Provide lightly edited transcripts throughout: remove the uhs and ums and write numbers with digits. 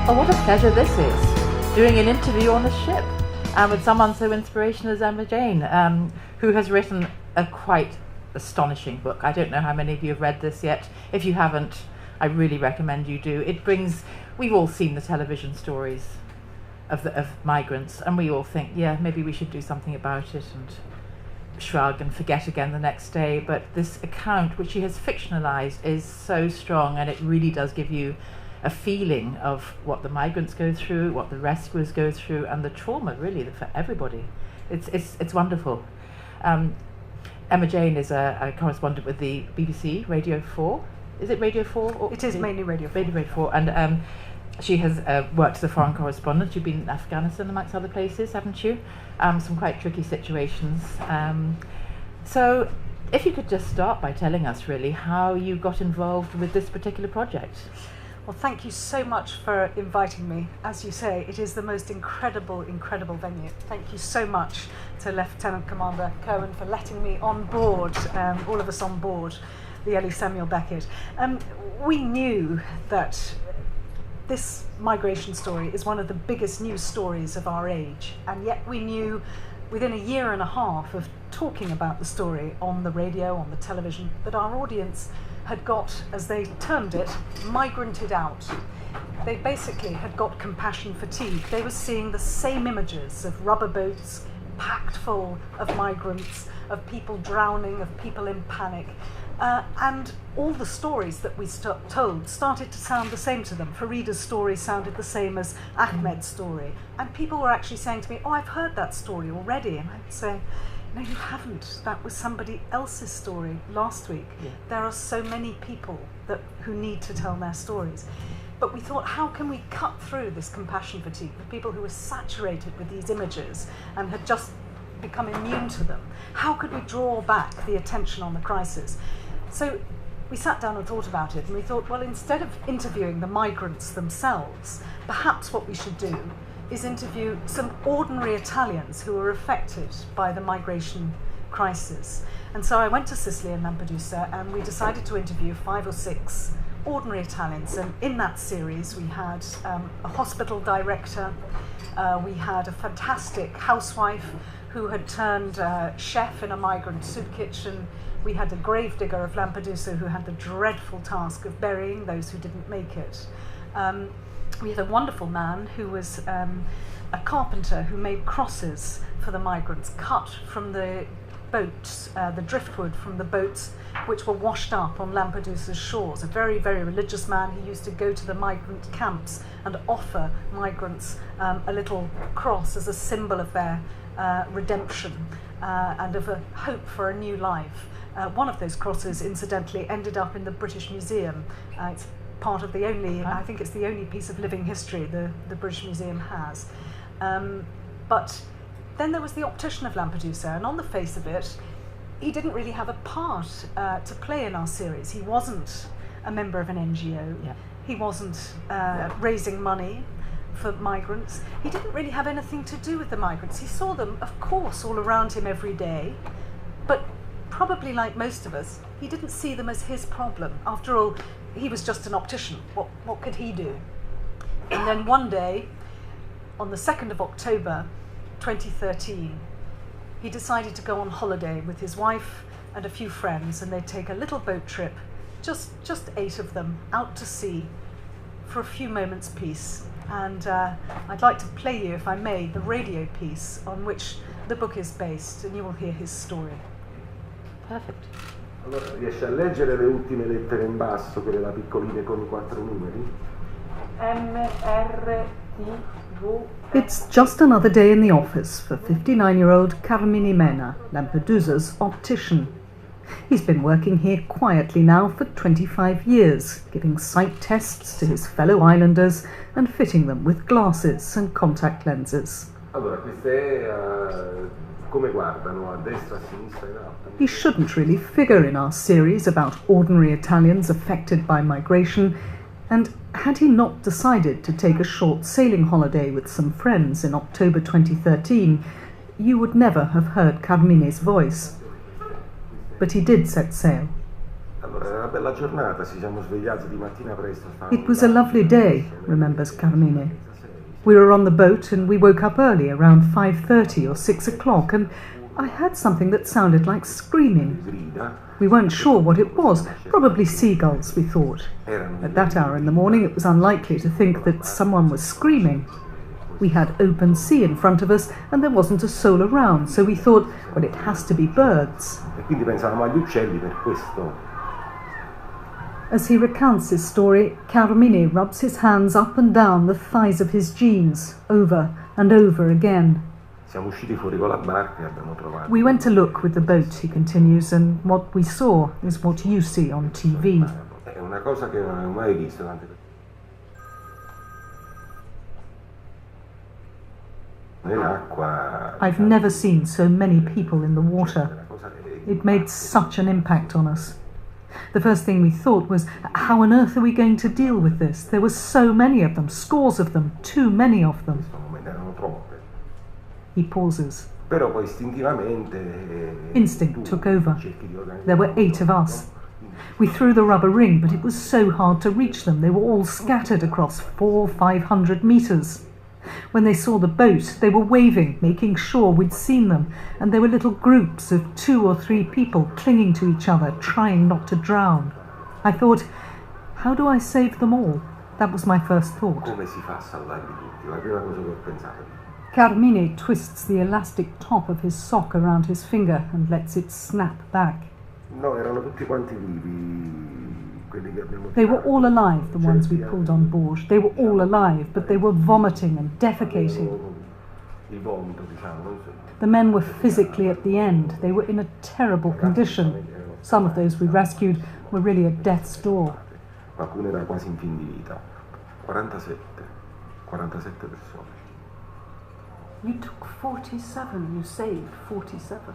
Oh, what a pleasure this is, doing an interview on the ship with someone so inspirational as Emma Jane, who has written a quite astonishing book. I don't know how many of you have read this yet. If you haven't, I really recommend you do. It brings, we've all seen the television stories of migrants, and we all think, yeah, maybe we should do something about it, and shrug and forget again the next day. But this account, which she has fictionalized, is so strong, and it really does give you a feeling of what the migrants go through, what the rescuers go through, and the trauma really for everybody. It's wonderful. Emma Jane is a correspondent with the BBC Radio 4. Is it Radio 4? Or it is mainly Radio 4. Radio 4, and she has worked as a foreign correspondent. You've been in Afghanistan amongst other places, haven't you? Some quite tricky situations. So if you could just start by telling us really how you got involved with this particular project. Well, thank you so much for inviting me. As you say, it is the most incredible venue. Thank you so much to Lieutenant Commander Cohen for letting me on board, all of us on board, the LÉ Samuel Beckett. We knew that this migration story is one of the biggest news stories of our age, and yet we knew within a year and a half of talking about the story on the radio, on the television, that our audience had got, as they termed it, migranted out. They basically had got compassion fatigue. They were seeing the same images of rubber boats packed full of migrants, of people drowning, of people in panic. And all the stories that we told started to sound the same to them. Farida's story sounded the same as Ahmed's story. And people were actually saying to me, oh, I've heard that story already. And I'd say, no, you haven't. That was somebody else's story last week. Yeah. There are so many people who need to tell their stories. But we thought, how can we cut through this compassion fatigue for people who were saturated with these images and had just become immune to them? How could we draw back the attention on the crisis? So we sat down and thought about it, and we thought, well, instead of interviewing the migrants themselves, perhaps what we should do is interview some ordinary Italians who were affected by the migration crisis. And so I went to Sicily and Lampedusa, and we decided to interview 5 or 6 ordinary Italians. And in that series we had a hospital director, we had a fantastic housewife who had turned chef in a migrant soup kitchen. We had a gravedigger of Lampedusa who had the dreadful task of burying those who didn't make it. We had a wonderful man who was a carpenter who made crosses for the migrants, cut from the boats, the driftwood from the boats which were washed up on Lampedusa's shores. A very, very religious man. He used to go to the migrant camps and offer migrants a little cross as a symbol of their redemption and of a hope for a new life. One of those crosses, incidentally, ended up in the British Museum. It's part of the only, I think it's the only piece of living history the British Museum has. But then there was the Optician of Lampedusa, and on the face of it, he didn't really have a part to play in our series. He wasn't a member of an NGO. Yeah. He wasn't raising money for migrants. He didn't really have anything to do with the migrants. He saw them, of course, all around him every day, but probably like most of us, he didn't see them as his problem. After all, he was just an optician. What could he do? And then one day, on the 2nd of October 2013, he decided to go on holiday with his wife and a few friends, and they'd take a little boat trip, just 8 of them, out to sea for a few moments' peace. And I'd like to play you, if I may, the radio piece on which the book is based, and you will hear his story. Perfect. Allora, riesce a leggere le ultime lettere in basso, quelle là piccoline con I 4 numeri? It's just another day in the office for 59-year-old Carmine Mena, Lampedusa's optician. He's been working here quietly now for 25 years, giving sight tests to his fellow islanders and fitting them with glasses and contact lenses. Allora, queste come guardano, a destra, a sinistra, in alto? He shouldn't really figure in our series about ordinary Italians affected by migration, and had he not decided to take a short sailing holiday with some friends in October 2013, you would never have heard Carmine's voice. But he did set sail. Allora, era una bella giornata, ci siamo svegliati di mattina presto. It was a lovely day, remembers Carmine. We were on the boat and we woke up early, around 5:30 or 6 o'clock, and I heard something that sounded like screaming. We weren't sure what it was, probably seagulls, we thought. At that hour in the morning it was unlikely to think that someone was screaming. We had open sea in front of us and there wasn't a soul around, so we thought, well, it has to be birds. E quindi pensavamo agli uccelli per questo. As he recounts his story, Carmine rubs his hands up and down the thighs of his jeans, over and over again. Siamo usciti fuori con la barca e abbiamo trovato. We went to look with the boat, he continues, and what we saw is what you see on TV. È una cosa che non avevo mai visto tante persone. Nell'acqua. I've never seen so many people in the water. It made such an impact on us. The first thing we thought was, how on earth are we going to deal with this? There were so many of them, scores of them, too many of them. He pauses. Però poi istintivamente. Instinct took over. There were 8 of us. We threw the rubber ring, but it was so hard to reach them. They were all scattered across 400-500 meters. When they saw the boat, they were waving, making sure we'd seen them, and there were little groups of 2 or 3 people clinging to each other, trying not to drown. I thought, how do I save them all? That was my first thought. Come si fa a salvarli tutti? La prima cosa che ho pensato. Carmine twists the elastic top of his sock around his finger and lets it snap back. No, erano tutti quanti vivi. They were all alive, the ones we pulled on board. They were all alive, but they were vomiting and defecating. The men were physically at the end. They were in a terrible condition. Some of those we rescued were really at death's door. Qualcuno era quasi in fin di vita. 47 persone. You took 47, you saved 47.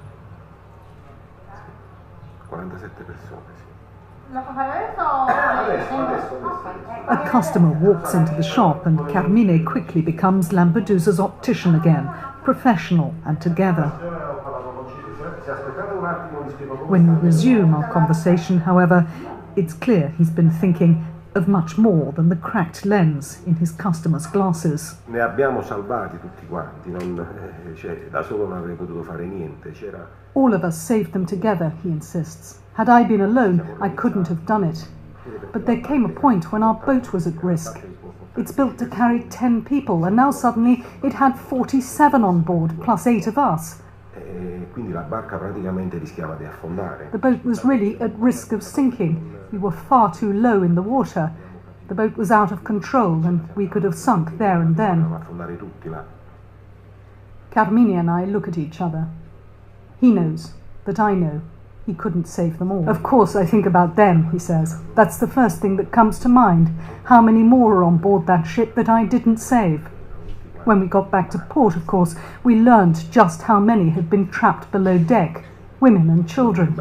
47 persone, sì. A customer walks into the shop and Carmine quickly becomes Lampedusa's optician again, professional and together. When we resume our conversation, however, it's clear he's been thinking of much more than the cracked lens in his customer's glasses. Ne abbiamo salvati tutti quanti, da solo non avrei potuto fare niente. All of us saved them together, he insists. Had I been alone, I couldn't have done it. But there came a point when our boat was at risk. It's built to carry 10 people, and now suddenly it had 47 on board, plus 8 of us. Quindi la barca praticamente rischiava di affondare. The boat was really at risk of sinking. We were far too low in the water. The boat was out of control, and we could have sunk there and then. Affondare tutti là. Carmine and I look at each other. He knows that I know. He couldn't save them all. Of course I think about them, he says. That's the first thing that comes to mind. How many more are on board that ship that I didn't save? When we got back to port, of course, we learned just how many had been trapped below deck. Women and children.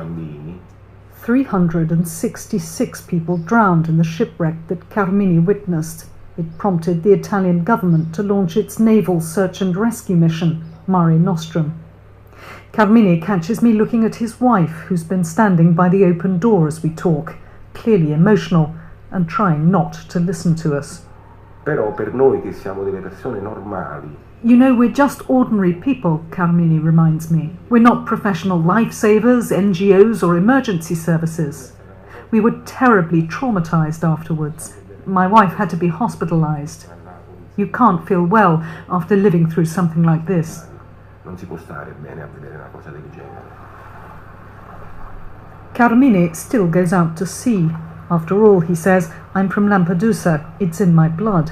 366 people drowned in the shipwreck that Carmine witnessed. It prompted the Italian government to launch its naval search and rescue mission, Mare Nostrum. Carmine catches me looking at his wife, who's been standing by the open door as we talk, clearly emotional and trying not to listen to us. Però per noi che siamo delle persone normali. You know, we're just ordinary people, Carmine reminds me. We're not professional lifesavers, NGOs or emergency services. We were terribly traumatized afterwards. My wife had to be hospitalized. You can't feel well after living through something like this. Non si può stare bene a vedere una cosa del genere. Carmine still goes out to sea. After all, he says, I'm from Lampedusa, it's in my blood.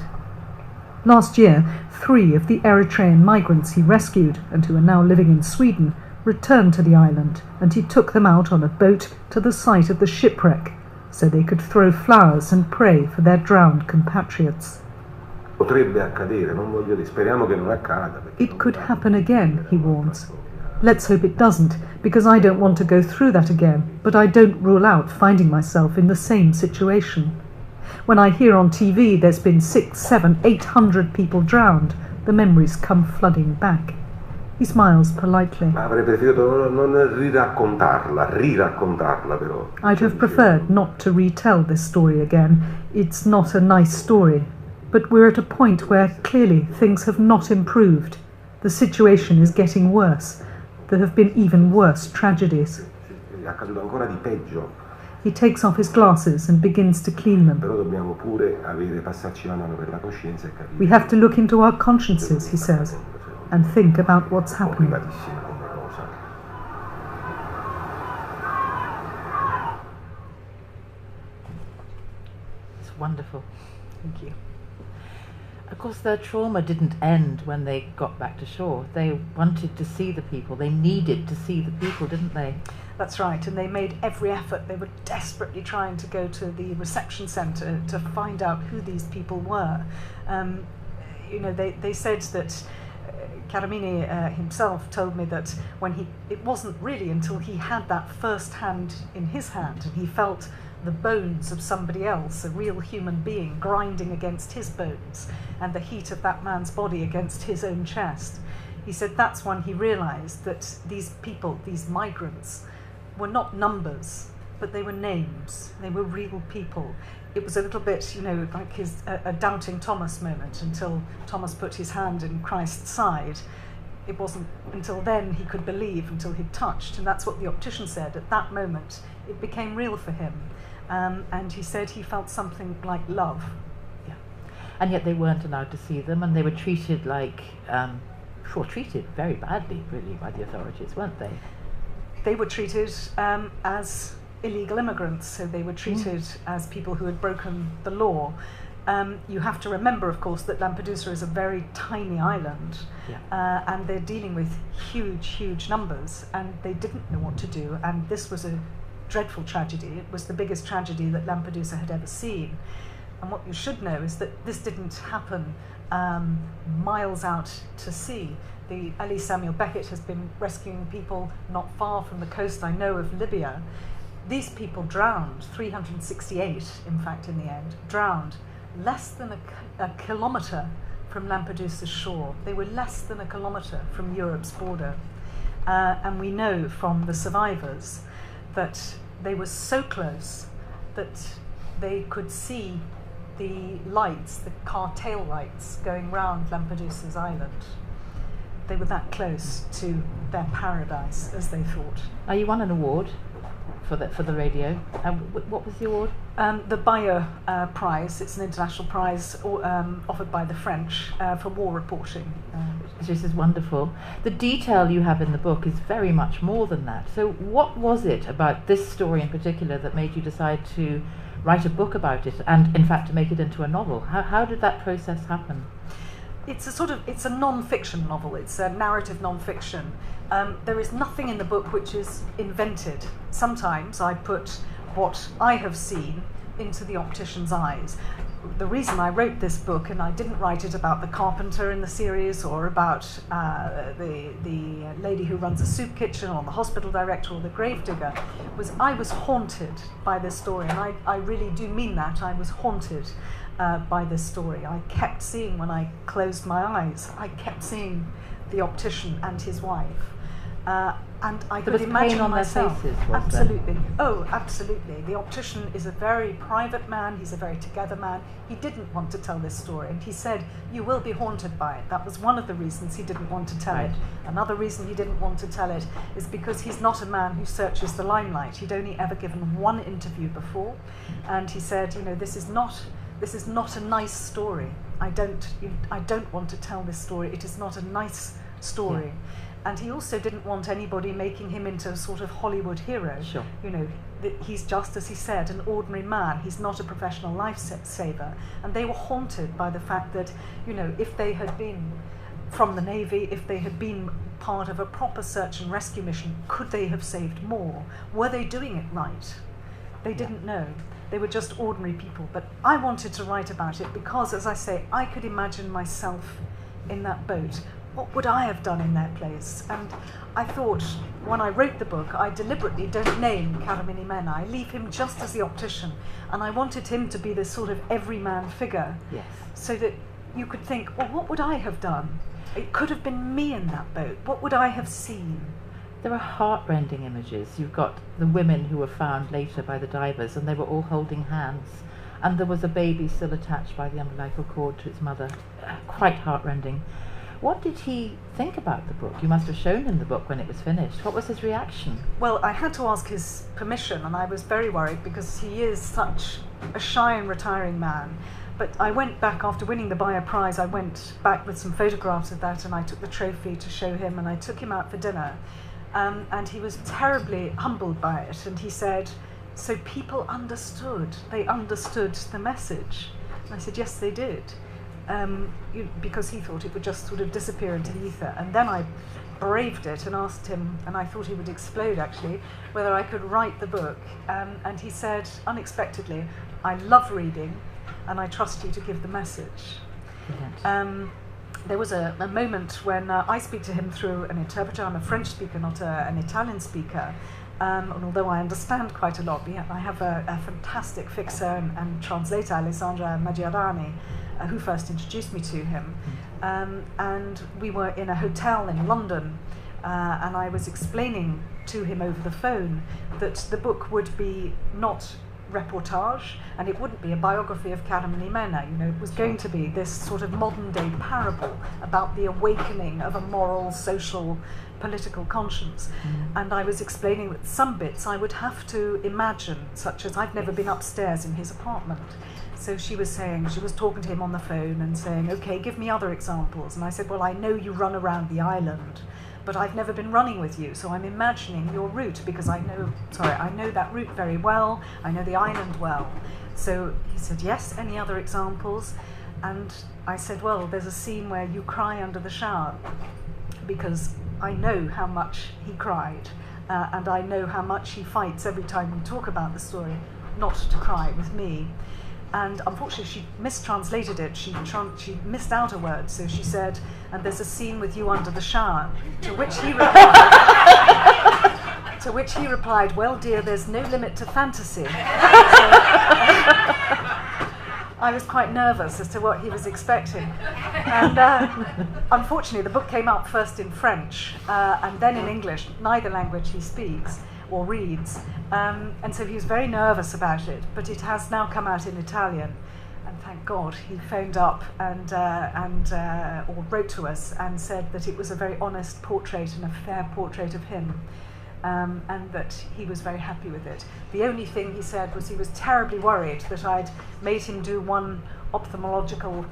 Last year, 3 of the Eritrean migrants he rescued, and who are now living in Sweden, returned to the island, and he took them out on a boat to the site of the shipwreck, so they could throw flowers and pray for their drowned compatriots. Potrebbe accadere, non voglio dire, speriamo che non accada. It could happen again, he warns. Let's hope it doesn't, because I don't want to go through that again, but I don't rule out finding myself in the same situation. When I hear on TV there's been 600, 700, 800 people drowned, the memories come flooding back. He smiles politely. Ma avrei preferito non riraccontarla però. I'd have preferred not to retell this story again. It's not a nice story. But we're at a point where clearly things have not improved. The situation is getting worse. There have been even worse tragedies. È accaduto ancora di peggio. He takes off his glasses and begins to clean them. Però dobbiamo pure passarci la mano per la coscienza e capire. We have to look into our consciences, he says, and think about what's happening. Complicatissimamente come cosa. It's wonderful. Thank you. Of course, their trauma didn't end when they got back to shore. They wanted to see the people. They needed to see the people, didn't they? That's right, and they made every effort. They were desperately trying to go to the reception centre to find out who these people were. They said that Carmine himself told me that it wasn't really until he had that first hand in his hand and he felt the bones of somebody else, a real human being, grinding against his bones, and the heat of that man's body against his own chest. He said that's when he realised that these people, these migrants, were not numbers, but they were names. They were real people. It was a little bit, like a doubting Thomas moment until Thomas put his hand in Christ's side. It wasn't until then he could believe, until he'd touched, and that's what the optician said. At that moment, it became real for him. And he said he felt something like love. Yeah. And yet they weren't allowed to see them, and they were treated treated very badly, really, by the authorities, weren't they? They were treated as illegal immigrants, so they were treated as people who had broken the law. You have to remember, of course, that Lampedusa is a very tiny island, and they're dealing with huge, huge numbers, and they didn't know what to do, and this was a dreadful tragedy. It was the biggest tragedy that Lampedusa had ever seen. And what you should know is that this didn't happen miles out to sea. The LÉ Samuel Beckett has been rescuing people not far from the coast, I know, of Libya. These people drowned, 368 in fact in the end, drowned less than a kilometre from Lampedusa's shore. They were less than a kilometre from Europe's border. And we know from the survivors that they were so close that they could see the lights, the car tail lights going round Lampedusa's island. They were that close to their paradise, as they thought. You won an award for the radio. What was the award? The Bayeux Prize. It's an international prize offered by the French for war reporting. This is wonderful. The detail you have in the book is very much more than that. So what was it about this story in particular that made you decide to write a book about it and, in fact, to make it into a novel? How did that process happen? It's a non-fiction novel. It's a narrative non-fiction. There is nothing in the book which is invented. Sometimes I put what I have seen into the optician's eyes. The reason I wrote this book, and I didn't write it about the carpenter in the series or about the lady who runs a soup kitchen or the hospital director or the gravedigger, was I was haunted by this story, and I really do mean that. I was haunted by this story. I kept seeing, when I closed my eyes, I kept seeing the optician and his wife. And I could imagine on myself. Their faces, absolutely. Oh, absolutely. The optician is a very private man. He's a very together man. He didn't want to tell this story, and he said, "You will be haunted by it." That was one of the reasons he didn't want to tell it. Another reason he didn't want to tell it is because he's not a man who searches the limelight. He'd only ever given one interview before, and he said, "This is not a nice story. I don't want to tell this story. It is not a nice story." And he also didn't want anybody making him into a sort of Hollywood hero. Sure. You know, he's just, as he said, an ordinary man. He's not a professional lifesaver. And they were haunted by the fact that, you know, if they had been from the Navy, if they had been part of a proper search and rescue mission, could they have saved more? Were they doing it right? They didn't know. They were just ordinary people. But I wanted to write about it because, as I say, I could imagine myself in that boat. What would I have done in their place? And I thought, when I wrote the book, I deliberately don't name Karamini-Mena. I leave him just as the optician. And I wanted him to be this sort of everyman figure. Yes. So that you could think, well, what would I have done? It could have been me in that boat. What would I have seen? There are heart-rending images. You've got the women who were found later by the divers, and they were all holding hands. And there was a baby still attached by the umbilical cord to its mother. Quite heart-rending. What did he think about the book? You must have shown him the book when it was finished. What was his reaction? Well, I had to ask his permission, and I was very worried because he is such a shy and retiring man. But I went back after winning the Bayeux Prize. I went back with some photographs of that, and I took the trophy to show him, and I took him out for dinner. And he was terribly humbled by it. And he said, so people understood. They understood the message. And I said, yes, they did. Because he thought it would just sort of disappear into the ether. And then I braved it and asked him, and I thought he would explode actually, whether I could write the book. And he said, unexpectedly, I love reading, and I trust you to give the message. There was a moment when I speak to him through an interpreter. I'm a French speaker, not an Italian speaker. And although I understand quite a lot, I have a fantastic fixer and translator, LÉ Samuel, who first introduced me to him. And we were in a hotel in London, and I was explaining to him over the phone that the book would be not reportage, and it wouldn't be a biography of Karamini-Mena. You know, it was going to be this sort of modern-day parable about the awakening of a moral, social, political conscience. And I was explaining that some bits I would have to imagine, such as I've never been upstairs in his apartment. So she was talking to him on the phone and saying, okay, give me other examples. And I said, well, I know you run around the island, but I've never been running with you, so I'm imagining your route because I know that route very well, I know the island well. So he said, yes, any other examples? And I said, well, there's a scene where you cry under the shower, because I know how much he cried, and I know how much he fights every time we talk about the story, not to cry with me. And unfortunately she mistranslated it, she missed out a word, so she said, and there's a scene with you under the shower, to which he replied, well dear, there's no limit to fantasy. So, I was quite nervous as to what he was expecting. And unfortunately the book came out first in French and then in English, neither language he speaks or reads, and so he was very nervous about it, but it has now come out in Italian, and thank God he phoned up and or wrote to us and said that it was a very honest portrait and a fair portrait of him, and that he was very happy with it. The only thing he said was he was terribly worried that I'd made him do one ophthalmological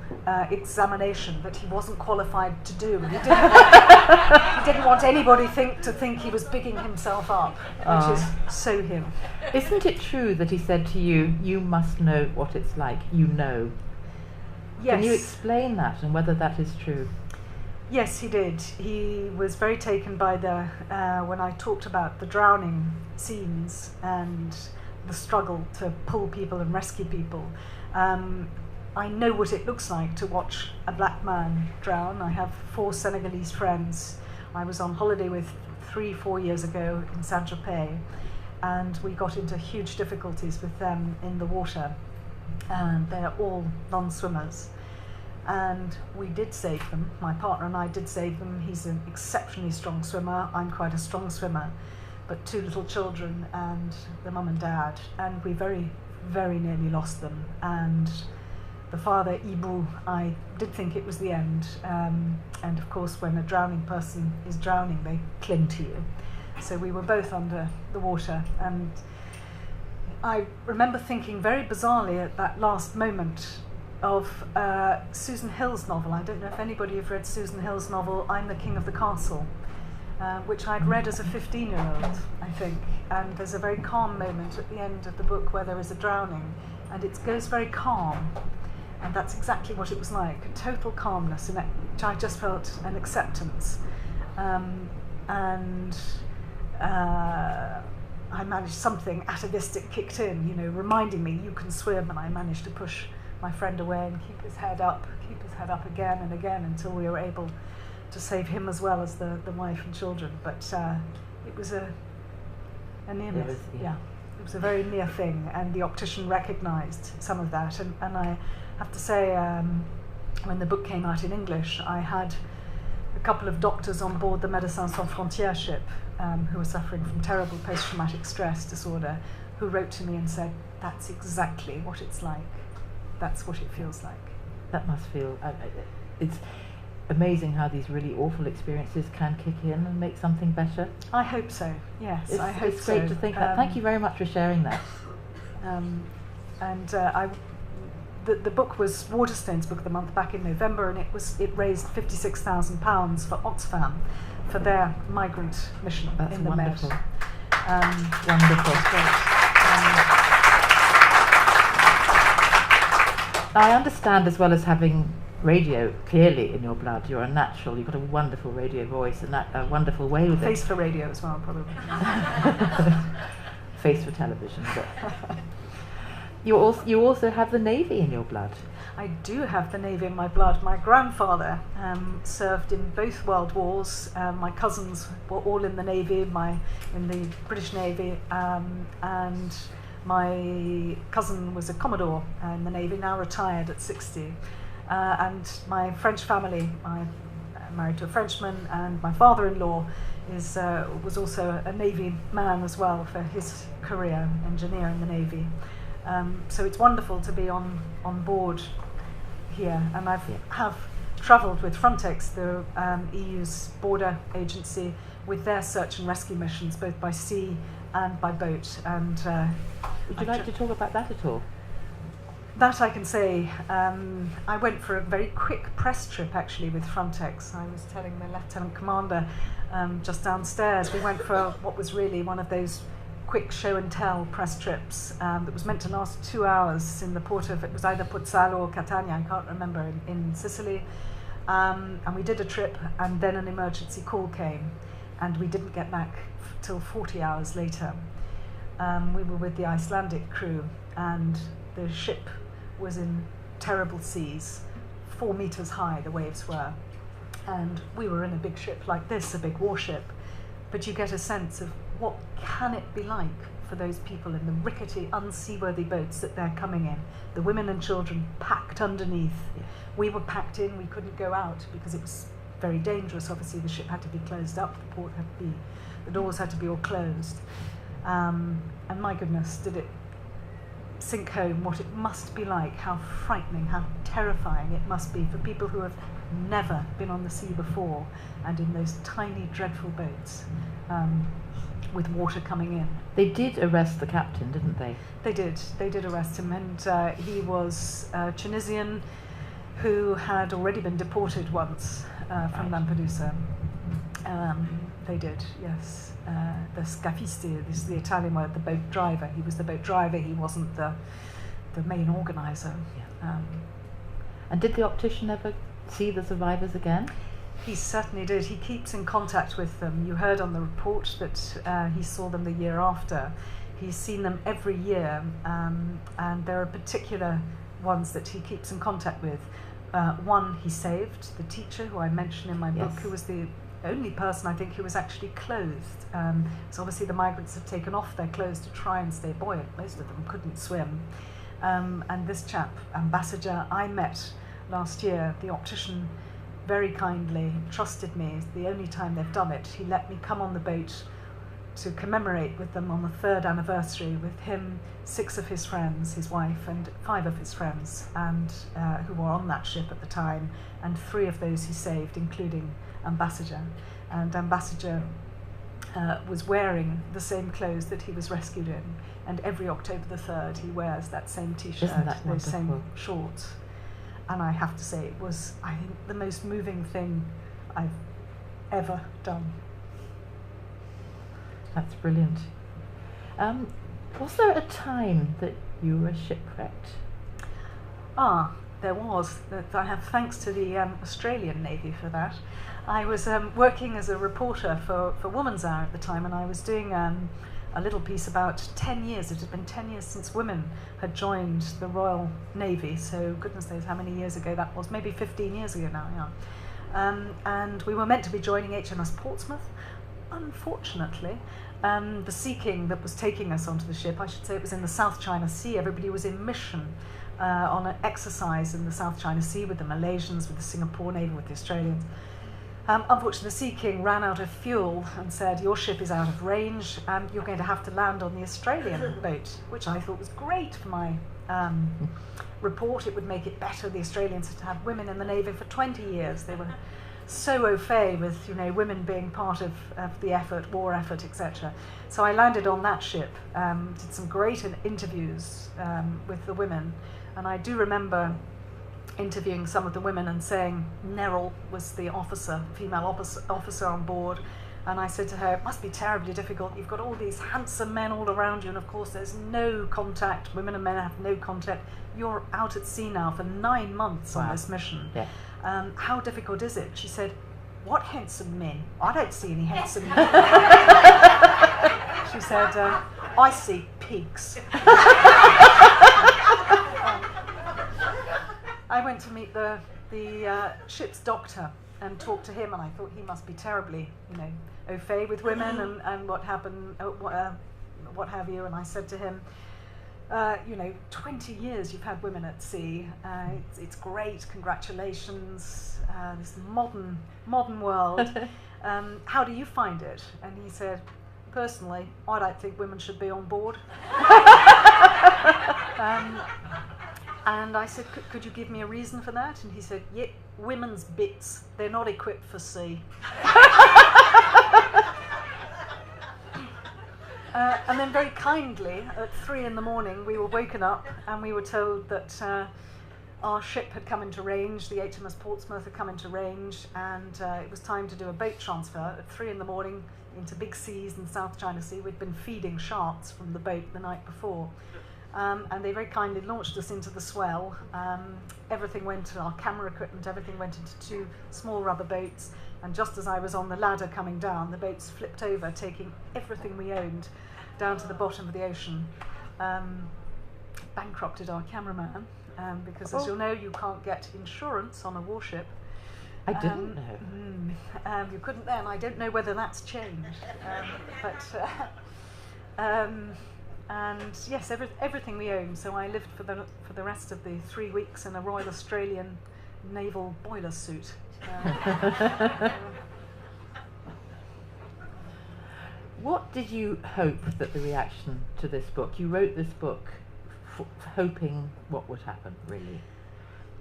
examination that he wasn't qualified to do. He didn't want anybody to think he was bigging himself up, which is so him. Isn't it true that he said to you, you must know what it's like, you know? Yes. Can you explain that and whether that is true? Yes, he did. He was very taken by when I talked about the drowning scenes and the struggle to pull people and rescue people. I know what it looks like to watch a black man drown. I have 4 Senegalese friends. I was on holiday with 3-4 years ago in Saint-Tropez, and we got into huge difficulties with them in the water. And they're all non-swimmers. And we did save them. My partner and I did save them. He's an exceptionally strong swimmer. I'm quite a strong swimmer. But 2 little children and the mum and dad. And we very, very nearly lost them. And the father, Ibu, I did think it was the end. And of course, when a drowning person is drowning, they cling to you. So we were both under the water. And I remember thinking very bizarrely at that last moment of Susan Hill's novel. I don't know if anybody have read Susan Hill's novel, I'm the King of the Castle. which I'd read as a 15-year-old, I think. And there's a very calm moment at the end of the book where there is a drowning, and it goes very calm. And that's exactly what it was like, a total calmness, and which I just felt an acceptance. I managed something atavistic kicked in, reminding me you can swim, and I managed to push my friend away and keep his head up again and again until we were able to save him as well as the wife and children. But it was a near miss. It was a very near thing, and the optician recognised some of that. And I have to say, when the book came out in English, I had a couple of doctors on board the Médecins Sans Frontières ship who were suffering from terrible post-traumatic stress disorder, who wrote to me and said, that's exactly what it's like. That's what it feels like. That must feel... it's amazing how these really awful experiences can kick in and make something better. I hope so, yes. I hope it's great to think that. Thank you very much for sharing that. The book was Waterstone's Book of the Month back in November, and it raised £56,000 for Oxfam for their migrant mission in the wonderful. Med. Wonderful. I understand, as well as having radio clearly in your blood, you're a natural. You've got a wonderful radio voice and a wonderful way with Face for radio as well, probably. Face for television. But you also have the Navy in your blood. I do have the Navy in my blood. My grandfather served in both World Wars. My cousins were all in the Navy, in the British Navy, and my cousin was a Commodore in the Navy, now retired at 60. And my French family, I'm married to a Frenchman, and my father-in-law was also a Navy man as well for his career, engineer in the Navy. So it's wonderful to be on board here, and I have travelled with Frontex, the EU's border agency, with their search and rescue missions, both by sea and by boat. And would you like to talk about that at all? That I can say. I went for a very quick press trip actually with Frontex. I was telling the Lieutenant Commander just downstairs, we went for what was really one of those quick show and tell press trips that was meant to last 2 hours in the port of, it was either Pozzallo or Catania, I can't remember, in Sicily. And we did a trip, and then an emergency call came, and we didn't get back till 40 hours later. We were with the Icelandic crew, and the ship was in terrible seas, 4 meters high the waves were, and we were in a big ship like this, a big warship, but you get a sense of what can it be like for those people in the rickety, unseaworthy boats that they're coming in, the women and children packed underneath. We were packed in, we couldn't go out because it was very dangerous. Obviously the ship had to be closed up, the doors had to be all closed, and my goodness, did it sink home what it must be like, how frightening, how terrifying it must be for people who have never been on the sea before and in those tiny, dreadful boats with water coming in. They did arrest the captain, didn't they? They did arrest him, and he was a Tunisian who had already been deported once from Lampedusa. They did, yes. The scafiste, this is the Italian word, the boat driver. He was the boat driver, he wasn't the main organiser. Yeah. And did the optician ever see the survivors again? He certainly did. He keeps in contact with them. You heard on the report that he saw them the year after. He's seen them every year, and there are particular ones that he keeps in contact with. One he saved, the teacher who I mentioned in my book, who was the only person I think who was actually clothed. So obviously the migrants have taken off their clothes to try and stay buoyant. Most of them couldn't swim. And this chap, Ambassador, I met last year. The optician very kindly trusted me. It's the only time they've done it. He let me come on the boat to commemorate with them on the 3rd anniversary with him, 6 of his friends, his wife, and 5 of his friends, and who were on that ship at the time, and 3 of those he saved, including Ambassador. And Ambassador was wearing the same clothes that he was rescued in, and every October the 3rd he wears that same t-shirt, those same shorts. And I have to say, it was, I think, the most moving thing I've ever done. That's brilliant. Was there a time that you were shipwrecked? There was. I have thanks to the Australian Navy for that. I was working as a reporter for Woman's Hour at the time, and I was doing a little piece about 10 years. It had been 10 years since women had joined the Royal Navy, so goodness knows how many years ago that was, maybe 15 years ago now, yeah. And we were meant to be joining HMS Portsmouth. Unfortunately, the Sea King that was taking us onto the ship, I should say it was in the South China Sea, everybody was in mission on an exercise in the South China Sea with the Malaysians, with the Singapore Navy, with the Australians. Unfortunately, the Sea King ran out of fuel and said, your ship is out of range, you're going to have to land on the Australian boat, which I thought was great for my report. It would make it better. The Australians had had women in the Navy for 20 years. They were so au fait with, you know, women being part of the effort, war effort, etc. So I landed on that ship, did some great interviews with the women, and I do remember interviewing some of the women and saying Neril was the officer, female officer on board, and I said to her, it must be terribly difficult. You've got all these handsome men all around you, and of course there's no contact. Women and men have no contact. You're out at sea now for 9 months on this mission. Yeah. How difficult is it? She said, what handsome men? I don't see any handsome men. She said, I see pigs. I went to meet the ship's doctor and talk to him, and I thought he must be terribly, you know, au fait with women and what happened, what have you. And I said to him, you know, 20 years you've had women at sea. It's great, congratulations. This modern world. How do you find it? And he said, personally, I don't think women should be on board. And I said, could you give me a reason for that? And he said, yeah, women's bits, they're not equipped for sea. And then very kindly, at 3 a.m, we were woken up and we were told that our ship had come into range, the HMS Portsmouth had come into range, and it was time to do a boat transfer at 3 a.m. into big seas in the South China Sea. We'd been feeding sharks from the boat the night before. And they very kindly launched us into the swell. Everything went, our camera equipment, everything went into 2 small rubber boats. And just as I was on the ladder coming down, the boats flipped over, taking everything we owned down to the bottom of the ocean. Bankrupted our cameraman, because as you'll know, you can't get insurance on a warship. I didn't know. You couldn't then. I don't know whether that's changed. And yes, everything we owned. So I lived for the rest of the 3 weeks in a Royal Australian naval boiler suit. What did you hope that the reaction to this book? You wrote this book hoping what would happen, really?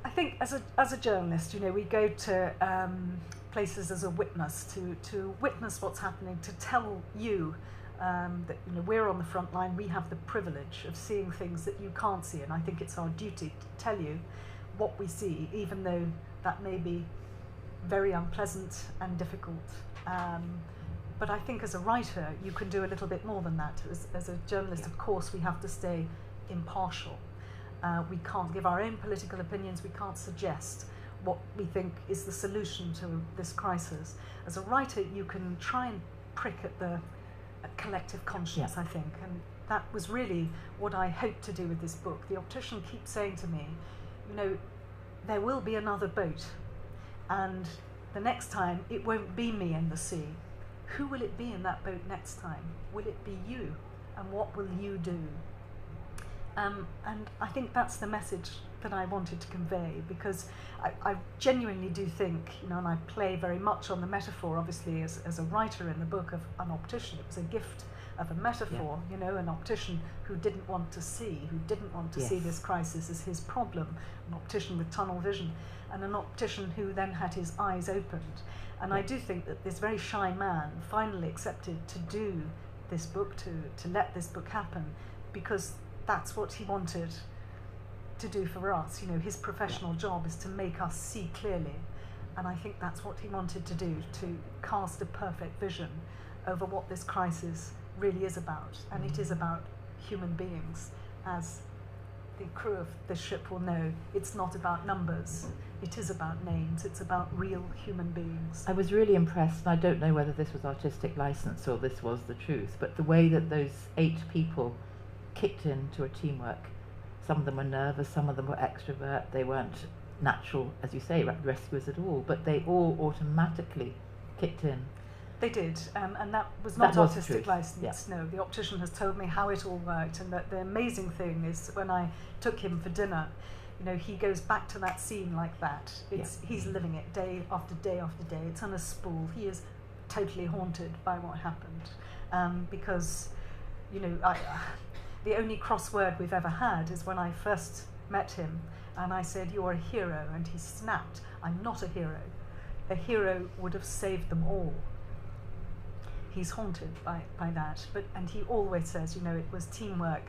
I think as a journalist, you know, we go to places as a witness to witness what's happening, to tell you that, you know, we're on the front line. We have the privilege of seeing things that you can't see, and I think it's our duty to tell you what we see, even though that may be very unpleasant and difficult. But I think as a writer, you can do a little bit more than that. As a journalist, of course, we have to stay impartial. We can't give our own political opinions. We can't suggest what we think is the solution to this crisis. As a writer, you can try and prick at the collective conscience, I think. And that was really what I hoped to do with this book. The optician keeps saying to me, you know, there will be another boat. And the next time, it won't be me in the sea. Who will it be in that boat next time? Will it be you? And what will you do? And I think that's the message that I wanted to convey, because I genuinely do think, you know, and I play very much on the metaphor, obviously, as a writer in the book, of an optician. It was a gift of a metaphor, you know, an optician who didn't want to see, see this crisis as his problem, an optician with tunnel vision, and an optician who then had his eyes opened. And I do think that this very shy man finally accepted to do this book, to let this book happen, because that's what he wanted to do for us. You know, his professional job is to make us see clearly, and I think that's what he wanted to do, to cast a perfect vision over what this crisis really is about, and it is about human beings, as the crew of the ship will know. It's not about numbers, it is about names, it's about real human beings. I was really impressed, and I don't know whether this was artistic license or this was the truth, but the way that those 8 people kicked into a teamwork. Some of them were nervous, some of them were extrovert, they weren't natural, as you say, rescuers at all, but they all automatically kicked in. They did, and that was not That was artistic truth. license. Yeah. No, the optician has told me how it all worked, and that the amazing thing is when I took him for dinner, you know, he goes back to that scene like that. He's living it day after day after day. It's on a spool. He is totally haunted by what happened, because, you know, the only cross word we've ever had is when I first met him, and I said, "You're a hero," and he snapped, "I'm not a hero. A hero would have saved them all." He's haunted by that, and he always says, you know, it was teamwork.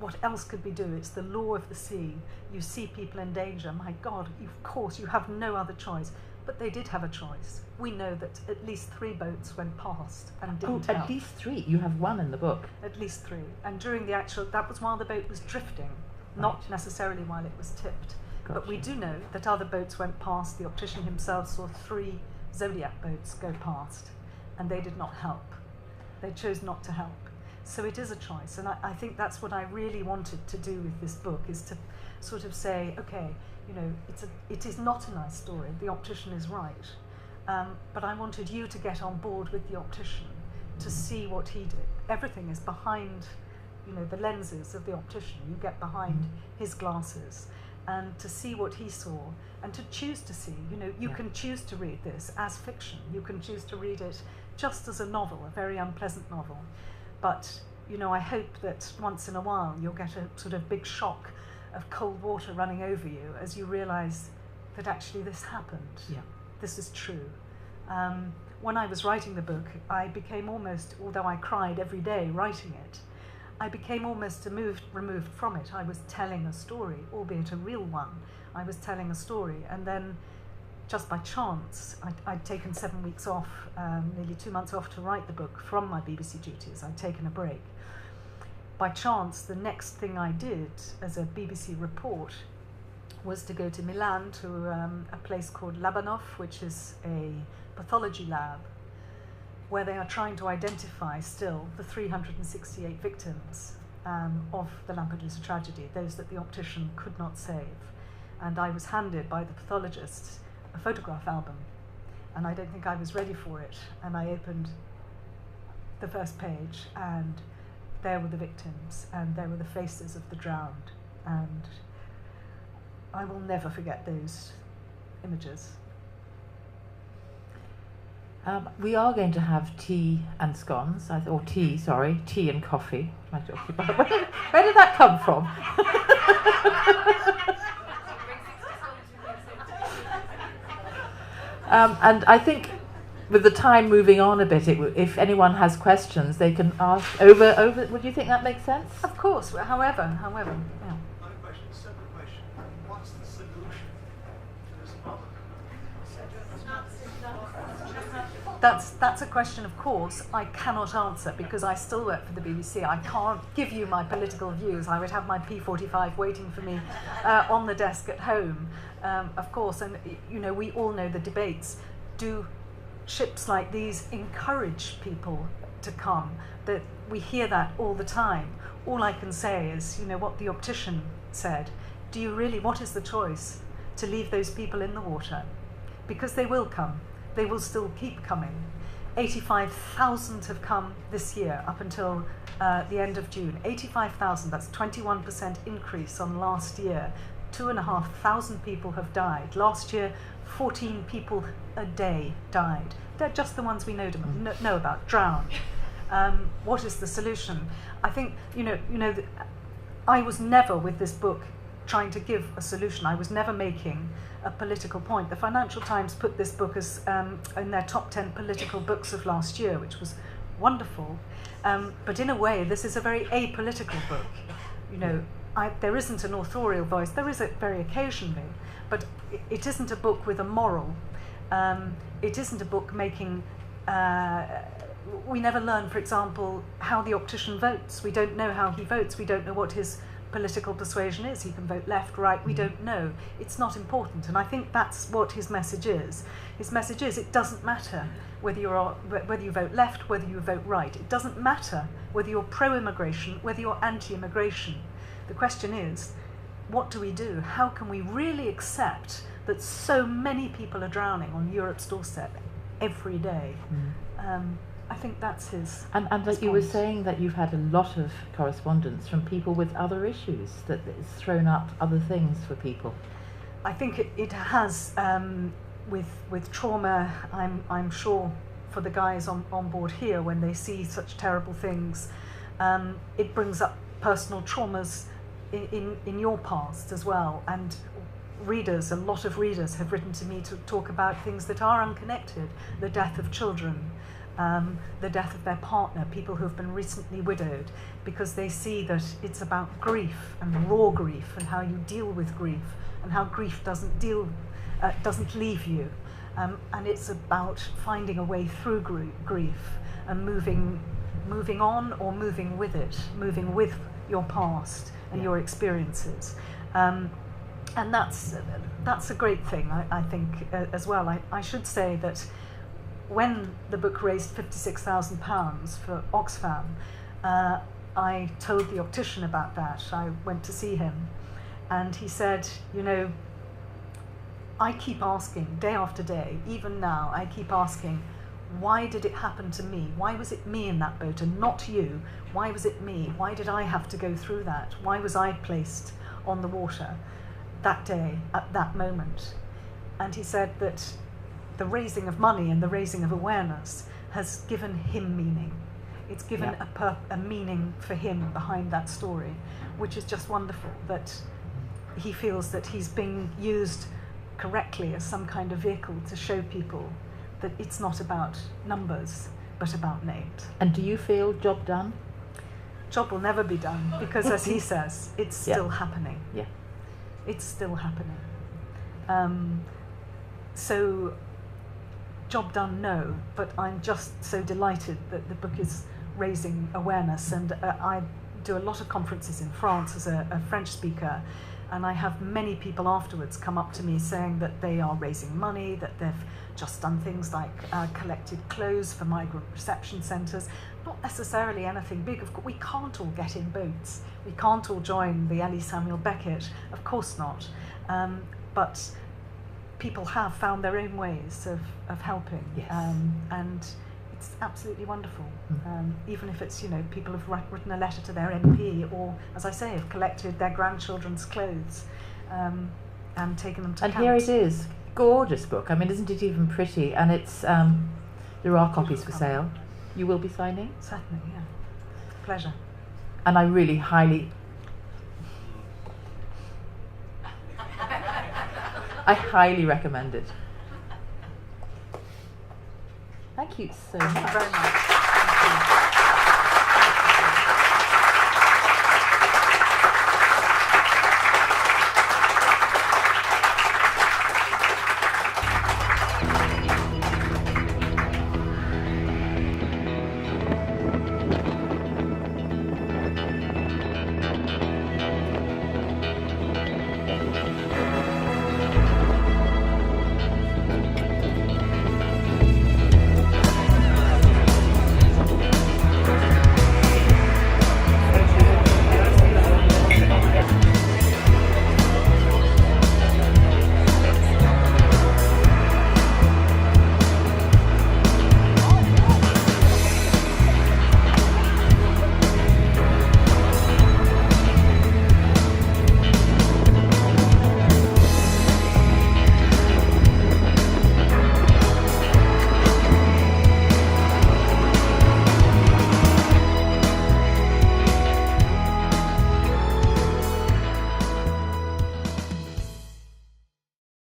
What else could we do? It's the law of the sea. You see people in danger, my God, of course you have no other choice. But they did have a choice. We know that at least 3 boats went past and didn't help. At least 3. You have 1 in the book. At least 3. And during the actual, that was while the boat was drifting, not necessarily while it was tipped. Gotcha. But we do know that other boats went past. The optician himself saw 3 Zodiac boats go past, and they did not help. They chose not to help. So it is a choice, and I think that's what I really wanted to do with this book, is to sort of say, okay, you know, it is not a nice story, the optician is right, but I wanted you to get on board with the optician, to see what he did. Everything is behind, you know, the lenses of the optician. You get behind his glasses, and to see what he saw, and to choose to see. You know, you can choose to read this as fiction. You can choose to read it just as a novel, a very unpleasant novel. But, you know, I hope that once in a while you'll get a sort of big shock of cold water running over you as you realise that actually this happened. Yeah. This is true. When I was writing the book, I became almost, although I cried every day writing it, I became almost removed from it. I was telling a story, albeit a real one. I was telling a story, and then just by chance, I'd taken 7 weeks off, nearly 2 months off to write the book from my BBC duties. I'd taken a break. By chance, the next thing I did as a BBC report was to go to Milan to a place called Labanov, which is a pathology lab, where they are trying to identify still the 368 victims of the Lampedusa tragedy, those that the optician could not save. And I was handed by the pathologist a photograph album, and I don't think I was ready for it. And I opened the first page, and there were the victims, and there were the faces of the drowned, and I will never forget those images. We are going to have tea and scones, tea and coffee. Where did that come from? And I think with the time moving on a bit, if anyone has questions, they can ask over. Would you think that makes sense? Of course, however, yeah. Not a question, a simple question. What's the solution to this problem? That's a question, of course, I cannot answer, because I still work for the BBC. I can't give you my political views. I would have my P45 waiting for me on the desk at home, of course. And, you know, we all know the debates. Do ships like these encourage people to come? That we hear that all the time. All I can say is, you know, what the optician said. Do you really, what is the choice? To leave those people in the water? Because they will come. They will still keep coming. 85,000 have come this year up until the end of June. 85,000, that's 21% increase on last year. 2,500 people have died. Last year, 14 people a day died. They're just the ones we know about, drowned. What is the solution? I think, I was never with this book trying to give a solution. I was never making a political point. The Financial Times put this book as in their top 10 political books of last year, which was wonderful. But in a way, this is a very apolitical book. There isn't an authorial voice. There is it very occasionally, but it isn't a book with a moral. It isn't a book making we never learn, for example, how the optician votes. We don't know how he votes. We don't know what his political persuasion is. He can vote left, right, we don't know. It's not important, and I think that's what his message is. His message is it doesn't matter whether you vote left, whether you vote right. It doesn't matter whether you're pro-immigration, whether you're anti-immigration. The question is, what do we do? How can we really accept that so many people are drowning on Europe's doorstep every day? I think that's his. And like you were saying, that you've had a lot of correspondence from people with other issues, that it's thrown up other things for people. I think it has, with trauma. I'm sure for the guys on board here, when they see such terrible things, it brings up personal traumas in your past as well. And readers, a lot of readers have written to me to talk about things that are unconnected: the death of children, the death of their partner, people who have been recently widowed, because they see that it's about grief and raw grief and how you deal with grief and how grief doesn't leave you, and it's about finding a way through grief and moving on or moving with it, moving with your past and your experiences, and that's a great thing, I think, as well. I should say that when the book raised £56,000 for Oxfam, I told the optician about that. I went to see him, and he said, you know, I keep asking day after day, even now, I keep asking, why did it happen to me? Why was it me in that boat and not you? Why was it me? Why did I have to go through that? Why was I placed on the water that day, at that moment? And he said that the raising of money and the raising of awareness has given him meaning. It's given a meaning for him behind that story, which is just wonderful, that he feels that he's being used correctly as some kind of vehicle to show people that it's not about numbers, but about names. And do you feel job done? Job will never be done, because as he says, it's still happening. Yeah. It's still happening. So, job done, no, but I'm just so delighted that the book is raising awareness, and I do a lot of conferences in France as a French speaker, and I have many people afterwards come up to me saying that they are raising money, that they've just done things like collected clothes for migrant reception centres, not necessarily anything big. Of course, we can't all get in boats, we can't all join the LÉ Samuel Beckett, of course not, but people have found their own ways of helping, and it's absolutely wonderful. Even if it's, you know, people have written a letter to their MP, or, as I say, have collected their grandchildren's clothes and taken them to And camps. here it is, gorgeous book. I mean, isn't it even pretty? And it's there are copies for sale. You will be signing? Certainly, yeah. Pleasure. And I really highly recommend it. Thank you so much. Thank you very much.